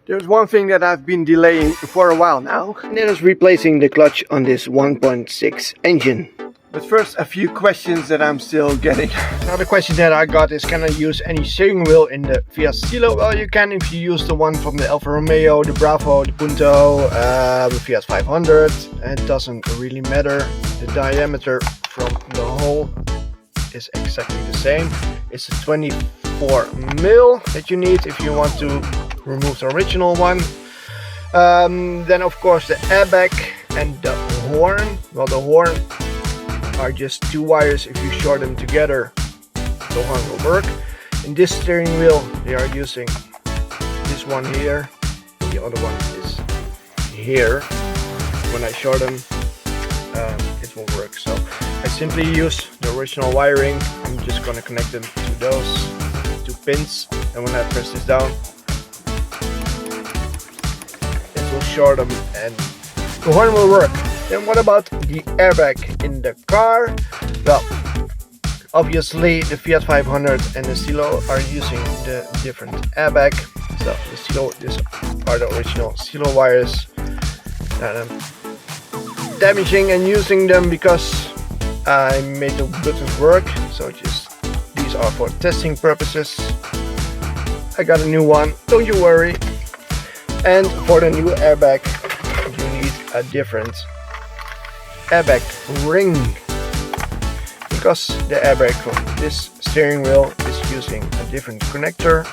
There's one thing that I've been delaying for a while now, and that is replacing the clutch on this 1.6 engine. But first, a few questions that I'm still getting. Another question that I got is, can I use any steering wheel in the Fiat Stilo? Well, you can if you use the one from the Alfa Romeo, the Bravo, the Punto, the Fiat 500. It doesn't really matter. The diameter from the hole is exactly the same. It's a 24 mil that you need if you want to remove the original one. Then of course the airbag and the horn. Well, the horn are just two wires. If you short them together, the horn will work. In this steering wheel they are using this one here, and the other one is here. When I short them, it will work. So I simply use the original wiring. I'm just gonna connect them to those two pins, and when I press this down, it will short them and the horn will work. Then what about the airbag in the car? Well, obviously the Fiat 500 and the Stilo are using the different airbag. So the Stilo, these are the original Stilo wires that I'm damaging and using them because I made the buttons work. So just these are for testing purposes. I got a new one, don't you worry. And for the new airbag you need a different airbag ring, because the airbag from this steering wheel is using a different connector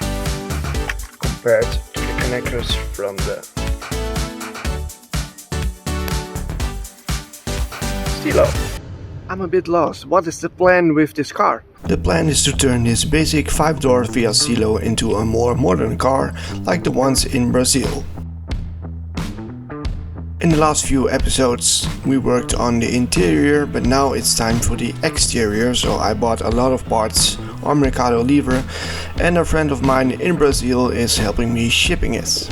compared to the connectors from the Stilo. I'm a bit lost. What is the plan with this car? The plan is to turn this basic 5-door Fiat Stilo into a more modern car like the ones in Brazil. In the last few episodes we worked on the interior, but now it's time for the exterior, so I bought a lot of parts on Mercado Livre and a friend of mine in Brazil is helping me shipping it.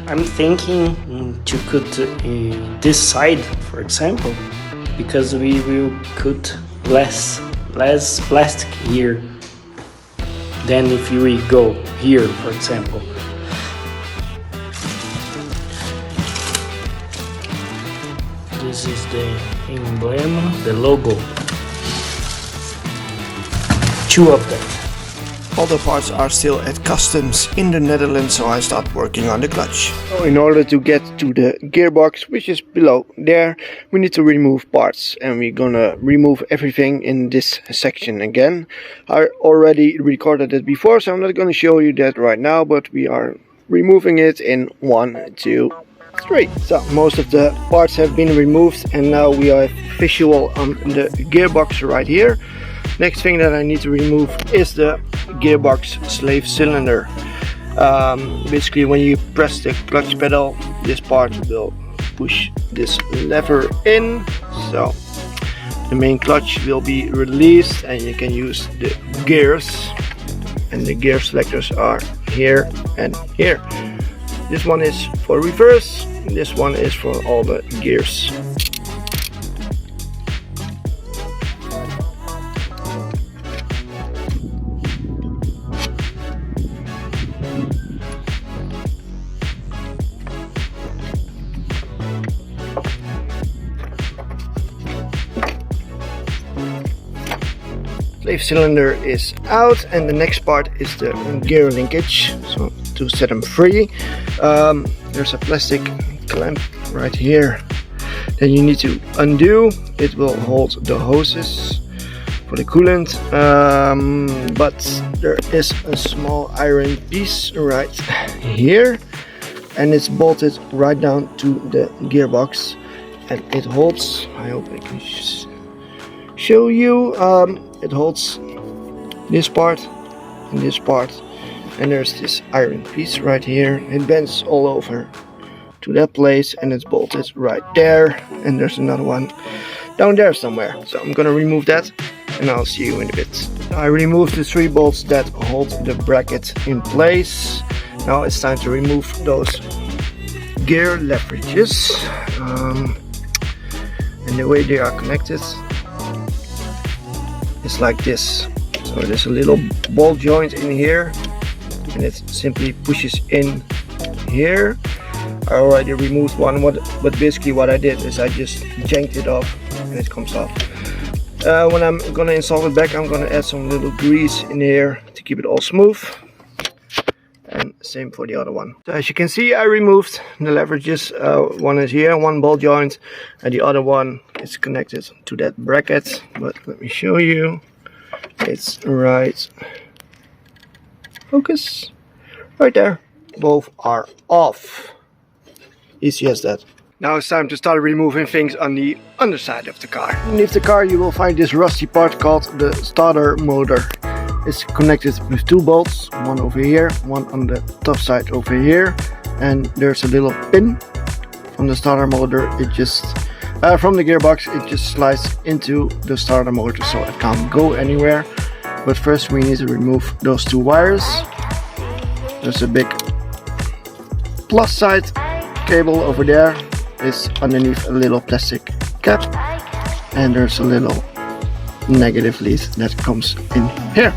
I'm thinking to cut this side, for example, because we will cut less plastic here than if we go here, for example. This is the emblem, the logo. Two of them. All the parts are still at customs in the Netherlands, so I start working on the clutch. So in order to get to the gearbox, which is below there, we need to remove parts, and we're gonna remove everything in this section again. I already recorded it before, so I'm not gonna show you that right now, but we are removing it in 1, 2, 3. So most of the parts have been removed, and now we have visual on the gearbox right here. Next thing that I need to remove is the gearbox slave cylinder. Basically when you press the clutch pedal, this part will push this lever in, so the main clutch will be released and you can use the gears, and the gear selectors are here and here. This one is for reverse, this one is for all the gears. Slave cylinder is out, and the next part is the gear linkage. So to set them free, there's a plastic clamp right here that you need to undo. It will hold the hoses for the coolant, but there is a small iron piece right here, and it's bolted right down to the gearbox, and it holds, I hope I can show you, it holds this part and this part, and there's this iron piece right here. It bends all over to that place, and it's bolted right there, and there's another one down there somewhere. So I'm gonna remove that and I'll see you in a bit. I removed the 3 bolts that hold the bracket in place. Now it's time to remove those gear leverages, and the way they are connected is like this. So there's a little ball joint in here, and it simply pushes in here. I already removed one, but basically what I did is I just janked it off and it comes off. When I'm gonna install it back, I'm gonna add some little grease in here to keep it all smooth. And same for the other one. So as you can see, I removed the leverages. One is here, one ball joint, and the other one is connected to that bracket. But let me show you. It's right. Focus. Right there. Both are off. Easy as that. Now it's time to start removing things on the underside of the car. Underneath the car you will find this rusty part called the starter motor. It's connected with two bolts, one over here, one on the top side over here, and there's a little pin from the starter motor. It just from the gearbox, it just slides into the starter motor, so it can't go anywhere. But first we need to remove those two wires. There's a big plus side cable over there. Is underneath a little plastic cap, and there's a little negative lead that comes in here.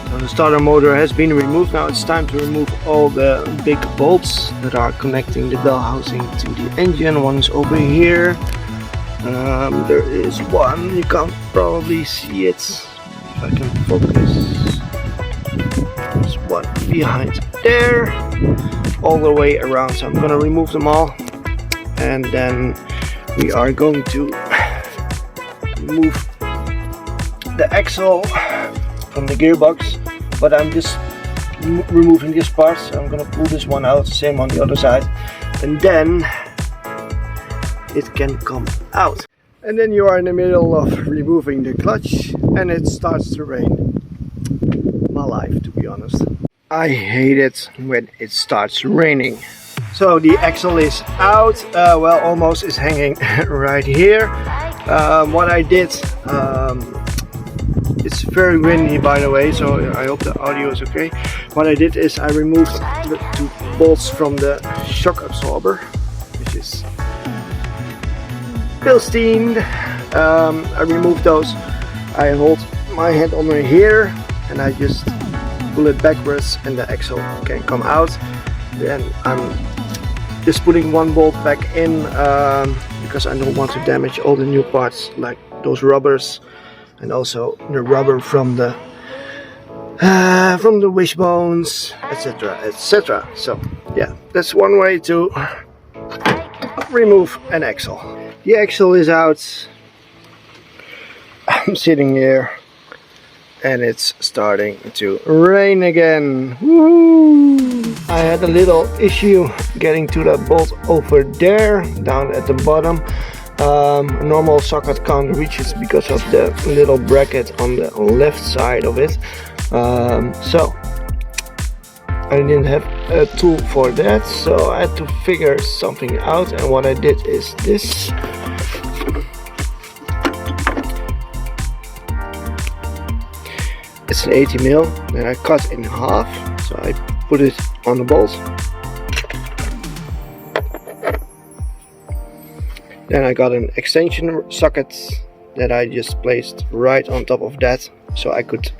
So the starter motor has been removed. Now it's time to remove all the big bolts that are connecting the bell housing to the engine. One is over here. There is one, you can't probably see it if I can focus. There's one behind there, all the way around. So I'm gonna remove them all, and then we are going to remove the axle from the gearbox. But I'm just removing this part, so I'm gonna pull this one out, same on the other side, and then it can come out. And then you are in the middle of removing the clutch and it starts to rain. My life, to be honest. I hate it when it starts raining. So the axle is out, well, almost is hanging right here. What I did, it's very windy by the way, so I hope the audio is okay. What I did is I removed the two bolts from the shock absorber, which is still steamed. I removed those. I hold my hand under here and I just pull it backwards and the axle can come out. Then I'm just putting one bolt back in because I don't want to damage all the new parts, like those rubbers and also the rubber from the wishbones, etc, etc. So yeah, that's one way to remove an axle. The axle is out. I'm sitting here and it's starting to rain again. Woo! I had a little issue getting to that bolt over there, down at the bottom. A normal socket can't reach it because of the little bracket on the left side of it. So I didn't have a tool for that, so I had to figure something out, and what I did is this. It's an 80mm that I cut in half, so I put it on the bolt. Then I got an extension socket that I just placed right on top of that, so I could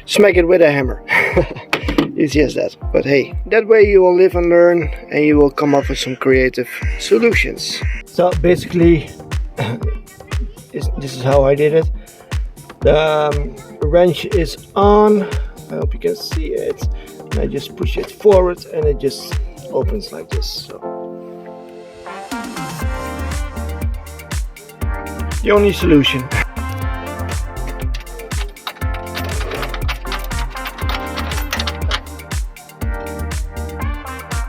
smack it with a hammer. Easy as that. But hey, that way you will live and learn, and you will come up with some creative solutions. So basically, this is how I did it. The wrench is on. I hope you can see it. And I just push it forward, and it just opens like this. So the only solution.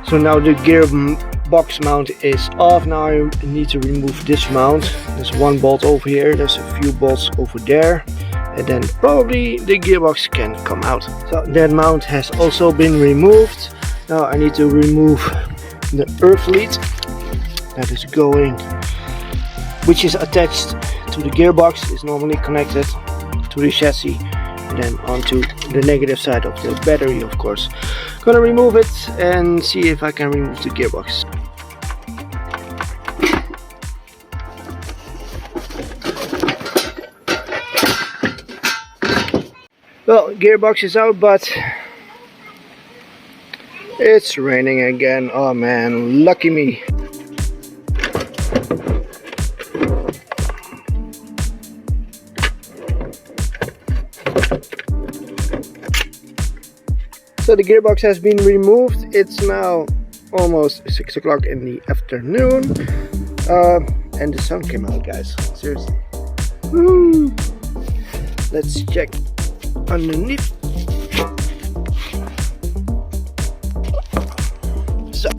So now the gearbox mount is off. Now I need to remove this mount. There's one bolt over here, there's a few bolts over there, and then probably the gearbox can come out. So that mount has also been removed. Now I need to remove the earth lead that is going, which is attached to the gearbox, is normally connected to the chassis and then onto the negative side of the battery, of course. Gonna remove it and see if I can remove the gearbox. Well, gearbox is out, but It's raining again. Oh man, lucky me. So the gearbox has been removed. It's now almost 6 o'clock in the afternoon. And the sun came out, guys. Seriously. Woo. Let's check underneath. So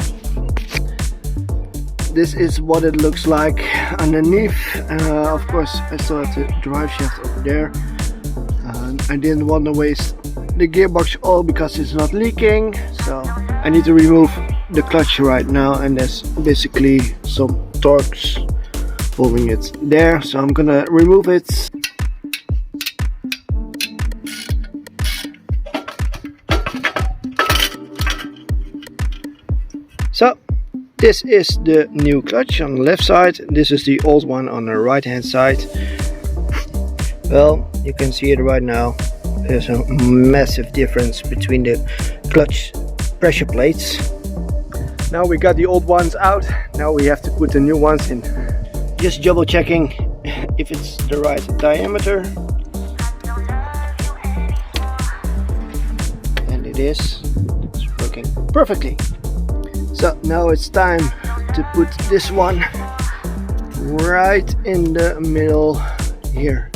this is what it looks like underneath. Of course, I still have the drive shaft over there. I didn't want to waste the gearbox oil because it's not leaking, so I need to remove the clutch right now, and there's basically some torques holding it there, so I'm gonna remove it. So this is the new clutch on the left side, this is the old one on the right hand side. Well, you can see it right now. There's a massive difference between the clutch pressure plates. Now we got the old ones out, now we have to put the new ones in. Just double checking if it's the right diameter. And it is. It's working perfectly. So now it's time to put this one right in the middle here.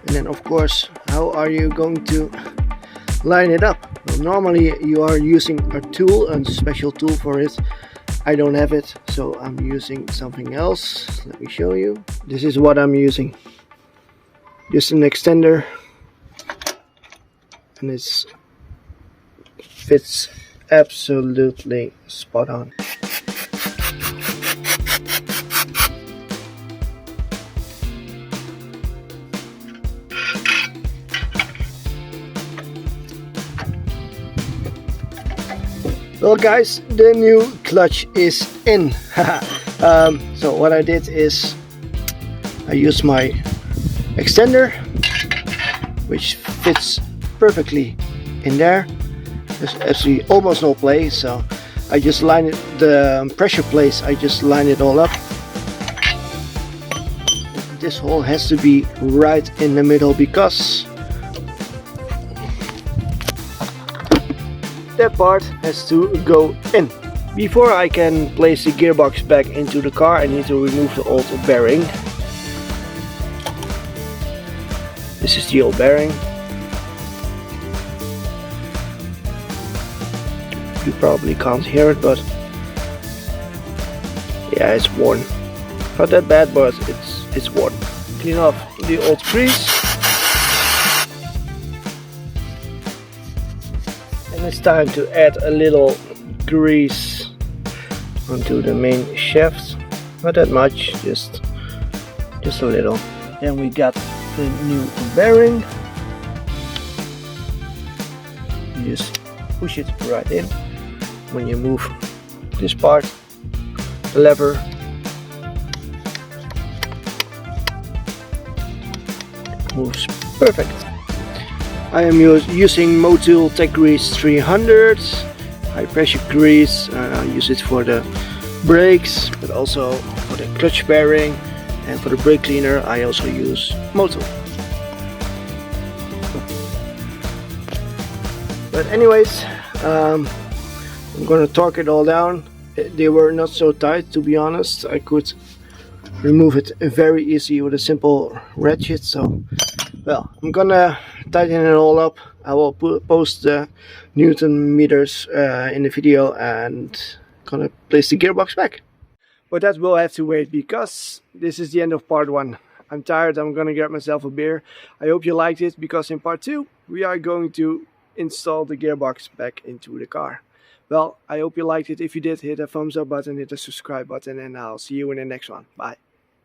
And then of course, how are you going to line it up? Well, normally you are using a tool, a special tool for it. I don't have it, so I'm using something else. Let me show you. This is what I'm using. Just an extender, and it fits absolutely spot on. Well guys, the new clutch is in. So what I did is I used my extender, which fits perfectly in there. There's actually almost no play, so I just line it, the pressure plates, I just line it all up. This hole has to be right in the middle because that part has to go in. Before I can place the gearbox back into the car, I need to remove the old bearing. This is the old bearing. You probably can't hear it, but yeah, it's worn. Not that bad, but it's worn. Clean off the old grease. And it's time to add a little grease onto the main shaft. Not that much, just a little. Then we got the new bearing. You just push it right in. When you move this part, the lever, moves perfect. I am using Motul Tech Grease 300, high pressure grease. I use it for the brakes, but also for the clutch bearing, and for the brake cleaner I also use Motul. But anyways, I'm gonna torque it all down. They were not so tight, to be honest. I could remove it very easy with a simple ratchet. So, well, I'm gonna tighten it all up. I will post the Newton meters in the video and gonna place the gearbox back. But that will have to wait because this is the end of part 1. I'm tired, I'm gonna get myself a beer. I hope you liked it, because in part 2 we are going to install the gearbox back into the car. Well, I hope you liked it. If you did, hit a thumbs up button, hit the subscribe button, and I'll see you in the next one. Bye.